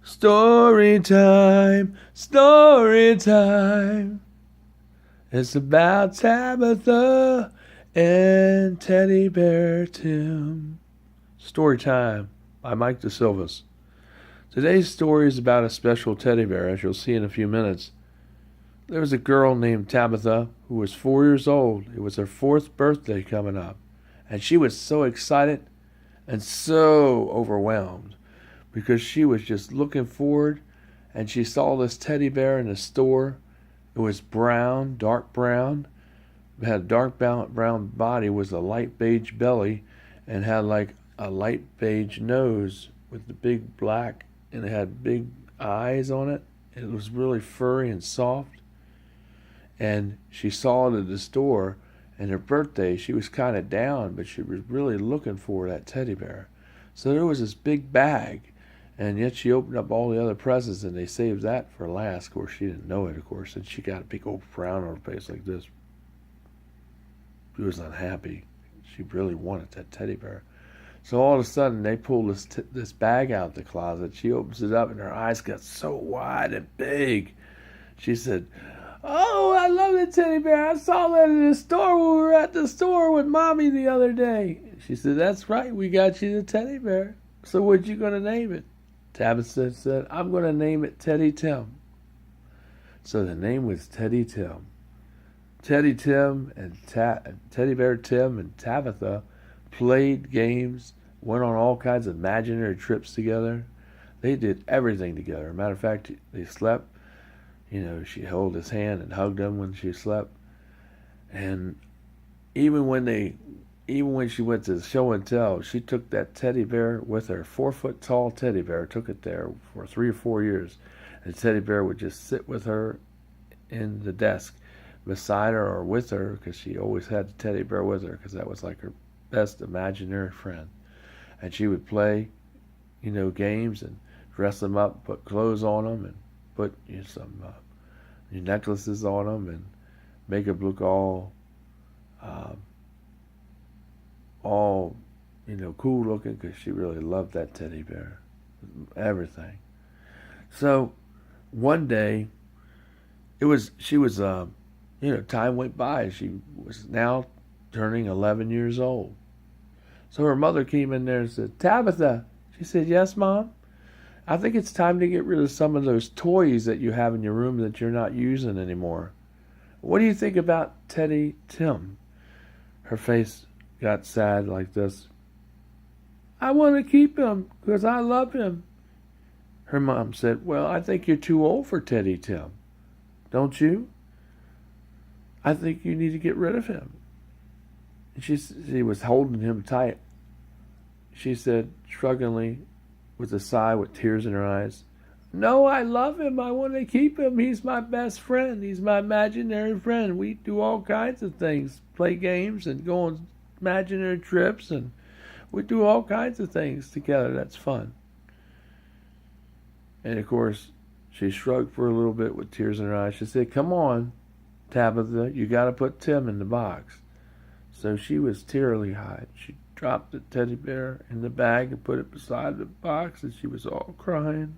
Story time, story time. It's about Tabitha and Teddy Bear Tim. Story time by Mike DeSilvis. Today's story is about a special teddy bear, as you'll see in a few minutes. There was a girl named Tabitha who was 4 years old. It was her 4th birthday coming up, and she was so excited and so overwhelmed because she was just looking forward, and she saw this teddy bear in the store. It was brown, dark brown. It had a dark brown body, was a light beige belly, and had like a light beige nose with the big black, and it had big eyes on it. It was really furry and soft. And she saw it at the store, and her birthday, she was kind of down, but she was really looking for that teddy bear. So there was this big bag, and yet she opened up all the other presents, and they saved that for last. Of course, she didn't know it, of course, and she got a big old frown on her face like this. She was unhappy. She really wanted that teddy bear. So all of a sudden, they pull this bag out of the closet. She opens it up, and her eyes got so wide and big. She said, "Oh, I love the teddy bear. I saw that in the store when we were at the store with Mommy the other day." She said, "That's right. We got you the teddy bear. So what you going to name it?" Tabitha said, "I'm going to name it Teddy Tim." So the name was Teddy Tim. Teddy Tim and Teddy Bear Tim and Tabitha played games, went on all kinds of imaginary trips together. They did everything together. Matter of fact, they slept. She held his hand and hugged him when she slept. And even when she went to show and tell, she took that teddy bear with her, 4-foot tall teddy bear, took it there for 3 or 4 years. And the teddy bear would just sit with her in the desk beside her or with her, because she always had the teddy bear with her, because that was like her best imaginary friend. And she would play, games and dress them up, put clothes on them, and put some necklaces on them, and make them look all cool looking, because she really loved that teddy bear, everything. So one day, time went by. She was now turning 11 years old. So her mother came in there and said, "Tabitha," she said, "Yes, Mom? I think it's time to get rid of some of those toys that you have in your room that you're not using anymore. What do you think about Teddy Tim?" Her face got sad like this. "I want to keep him because I love him." Her mom said, "Well, I think you're too old for Teddy Tim. Don't you? I think you need to get rid of him." And she was holding him tight. She said, strugglingly, with a sigh, with tears in her eyes, "No, I love him. I want to keep him. He's my best friend. He's my imaginary friend. We do all kinds of things, play games and go on imaginary trips, and we do all kinds of things together. That's fun." And of course, she shrugged for a little bit with tears in her eyes. She said, "Come on, Tabitha, you got to put Tim in the box." So she was teary-eyed. She dropped the teddy bear in the bag and put it beside the box, and she was all crying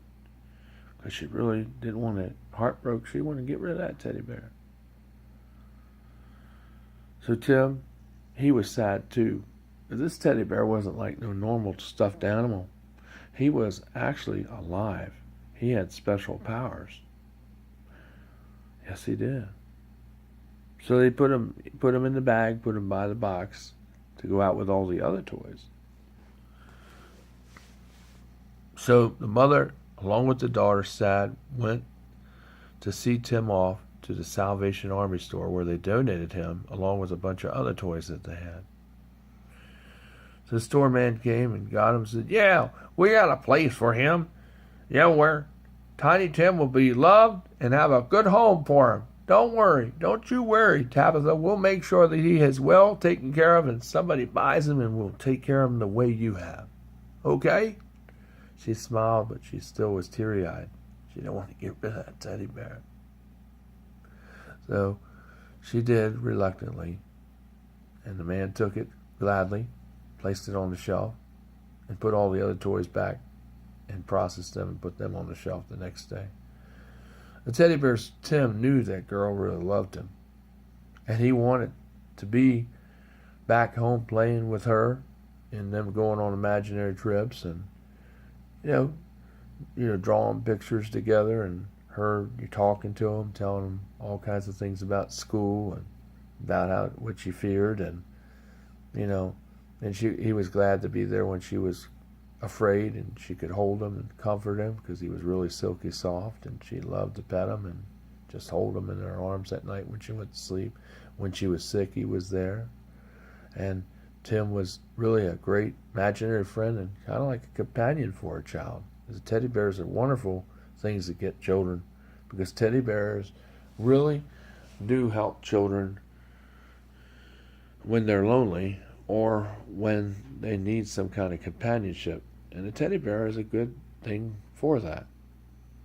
because she really didn't want it. Heartbroken. She wanted to get rid of that teddy bear. So Tim, he was sad too. But this teddy bear wasn't like no normal stuffed animal. He was actually alive. He had special powers. Yes, he did. So they put him in the bag, put him by the box to go out with all the other toys. So the mother, along with the daughter, went to see Tim off to the Salvation Army store, where they donated him along with a bunch of other toys that they had. So the store man came and got him and said, "Yeah, we got a place for him. Yeah, where Tiny Tim will be loved and have a good home for him. Don't you worry, Tabitha. We'll make sure that he is well taken care of, and somebody buys him, and we'll take care of him the way you have. Okay?" She smiled, but she still was teary-eyed. She didn't want to get rid of that teddy bear. So she did, reluctantly, and the man took it gladly, placed it on the shelf, and put all the other toys back and processed them and put them on the shelf the next day. The teddy bear Tim knew that girl really loved him, and he wanted to be back home playing with her and them going on imaginary trips and you know drawing pictures together and her talking to him, telling him all kinds of things about school and about what she feared, and and he was glad to be there when she was afraid, and she could hold him and comfort him because he was really silky soft, and she loved to pet him and just hold him in her arms at night when she went to sleep. When she was sick, he was there. And Tim was really a great imaginary friend and kind of like a companion for a child. The teddy bears are wonderful things to get children, because teddy bears really do help children when they're lonely or when they need some kind of companionship. And a teddy bear is a good thing for that.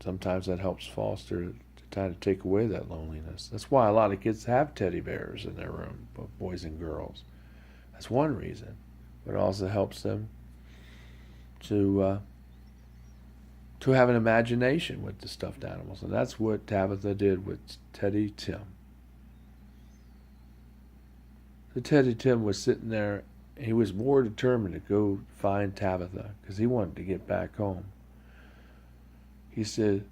Sometimes that helps foster to try to take away that loneliness. That's why a lot of kids have teddy bears in their room, both boys and girls. That's one reason. But it also helps them to have an imagination with the stuffed animals. And that's what Tabitha did with Teddy Tim. So Teddy Tim was sitting there. He was more determined to go find Tabitha because he wanted to get back home. He said,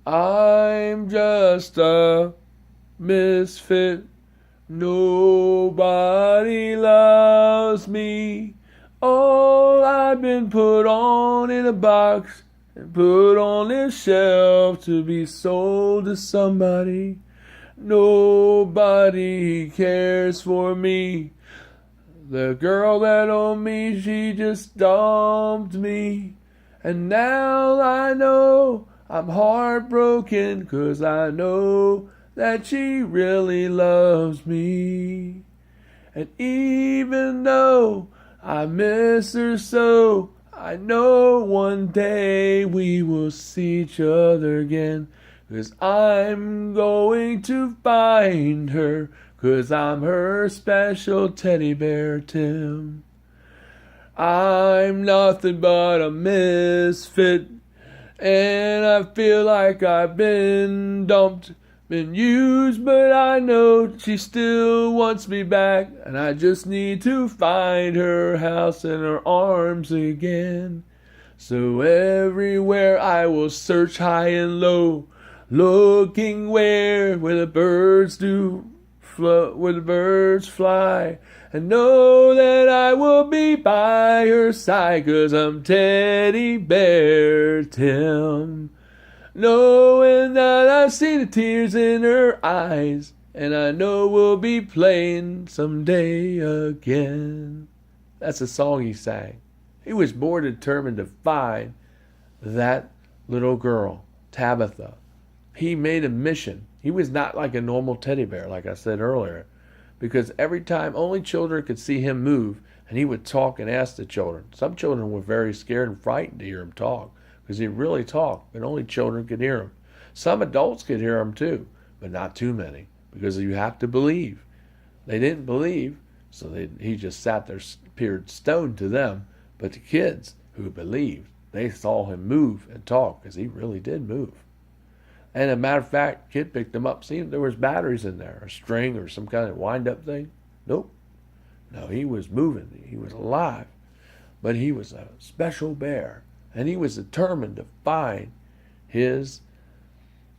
"I'm just a misfit. Nobody loves me. Oh, I've been put on in a box and put on this shelf to be sold to somebody. Nobody cares for me. The girl that owned me, she just dumped me. And now I know I'm heartbroken, 'cause I know that she really loves me. And even though I miss her so, I know one day we will see each other again. 'Cause I'm going to find her, 'cause I'm her special teddy bear Tim. I'm nothing but a misfit, and I feel like I've been dumped, been used, but I know she still wants me back, and I just need to find her house and her arms again. So everywhere I will search high and low, looking where the birds fly, and know that I will be by her side, 'cause I'm Teddy Bear Tim. Knowing that I see the tears in her eyes, and I know we'll be playing someday again." That's a song he sang. He was more determined to find that little girl, Tabitha. He made a mission. He was not like a normal teddy bear, like I said earlier, because every time only children could see him move, and he would talk and ask the children. Some children were very scared and frightened to hear him talk, because he really talked, but only children could hear him. Some adults could hear him too, but not too many, because you have to believe. They didn't believe, so he just sat there, appeared stone to them. But the kids who believed, they saw him move and talk, because he really did move. And as a matter of fact, kid picked him up, seen there was batteries in there, a string or some kind of wind-up thing. Nope. No, he was moving. He was alive. But he was a special bear, and he was determined to find his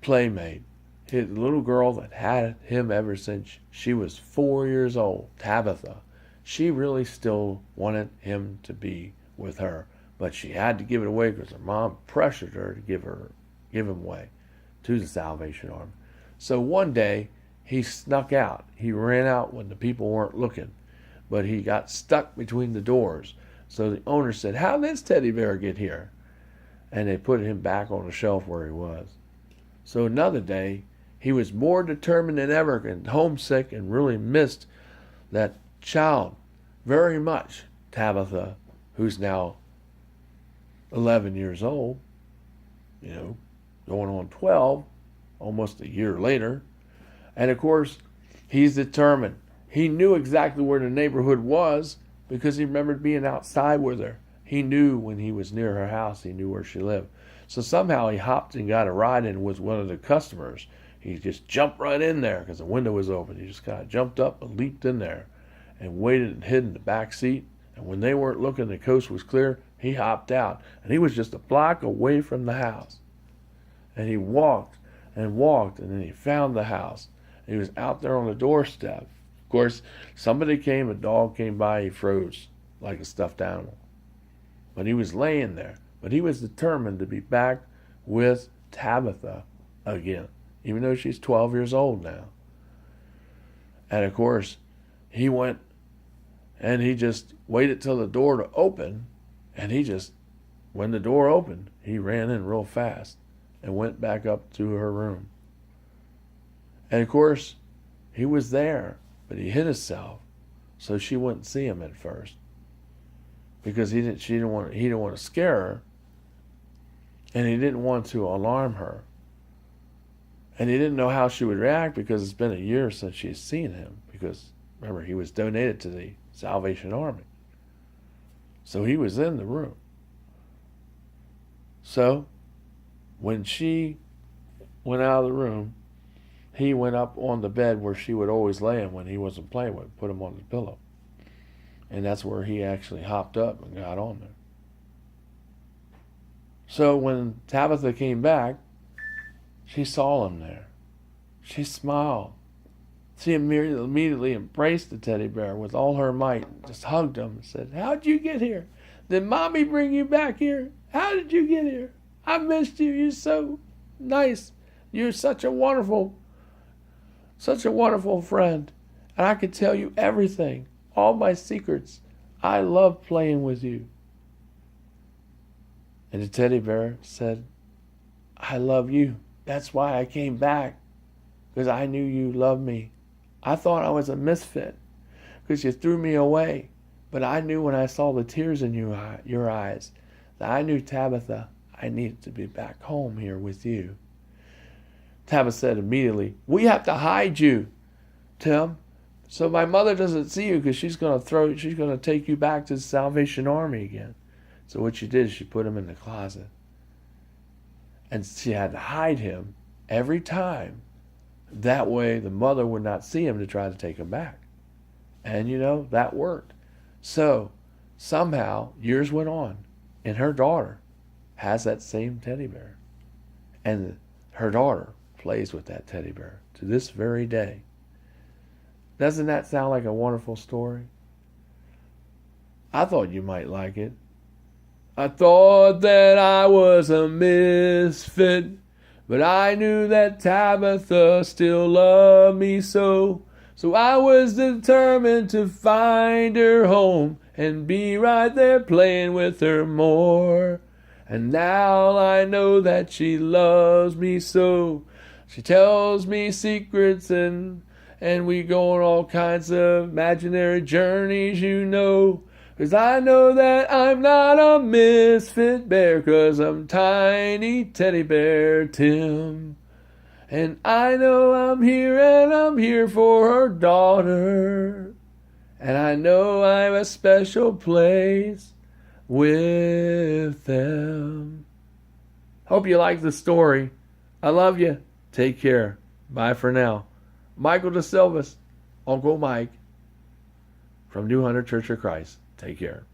playmate, his little girl that had him ever since she was 4 years old, Tabitha. She really still wanted him to be with her, but she had to give it away because her mom pressured her to give him away to the Salvation Army. So one day he snuck out. He ran out when the people weren't looking, but he got stuck between the doors. So the owner said, "How did this teddy bear get here?" And they put him back on the shelf where he was. So another day he was more determined than ever and homesick and really missed that child very much, Tabitha, who's now 11 years old, going on 12, almost a year later. And of course, he's determined. He knew exactly where the neighborhood was because he remembered being outside with her. He knew when he was near her house, he knew where she lived. So somehow he hopped and got a ride in with one of the customers. He just jumped right in there because the window was open. He just kind of jumped up and leaped in there and waited and hid in the back seat. And when they weren't looking, the coast was clear, he hopped out. And he was just a block away from the house. And he walked and walked, and then he found the house. He was out there on the doorstep. Of course, somebody came, a dog came by, he froze like a stuffed animal. But he was laying there. But he was determined to be back with Tabitha again, even though she's 12 years old now. And of course, he went and he just waited till the door to open, and when the door opened, he ran in real fast and went back up to her room. And of course, he was there, but he hid himself so she wouldn't see him at first, because he didn't want to scare her, and he didn't want to alarm her, and he didn't know how she would react because it's been a year since she's seen him. Because remember, he was donated to the Salvation Army, so he was in the room. So when she went out of the room, he went up on the bed where she would always lay him when he wasn't playing with, put him on the pillow. And that's where he actually hopped up and got on there. So when Tabitha came back, she saw him there. She smiled. She immediately embraced the teddy bear with all her might, just hugged him and said, "How'd you get here? Did Mommy bring you back here? How did you get here? I missed you. You're so nice. You're such a wonderful friend. And I could tell you everything, all my secrets. I love playing with you." And the teddy bear said, "I love you. That's why I came back, because I knew you loved me. I thought I was a misfit because you threw me away. But I knew when I saw the tears in your eyes that I knew, Tabitha, I needed to be back home here with you." Tabitha said immediately, "We have to hide you, Tim, so my mother doesn't see you, because she's going to take you back to the Salvation Army again." So what she did is she put him in the closet. And she had to hide him every time. That way the mother would not see him to try to take him back. And that worked. So somehow years went on, and her daughter has that same teddy bear. And her daughter plays with that teddy bear to this very day. Doesn't that sound like a wonderful story? I thought you might like it. I thought that I was a misfit, but I knew that Tabitha still loved me so. So I was determined to find her home and be right there playing with her more. And now I know that she loves me so. She tells me secrets and we go on all kinds of imaginary journeys, 'Cause I know that I'm not a misfit bear, 'cause I'm tiny teddy bear Tim. And I know I'm here for her daughter. And I know I have a special place with them. Hope you like the story. I love you. Take care. Bye for now. Michael DeSilvis, Uncle Mike, from New Hunter Church of Christ. Take care.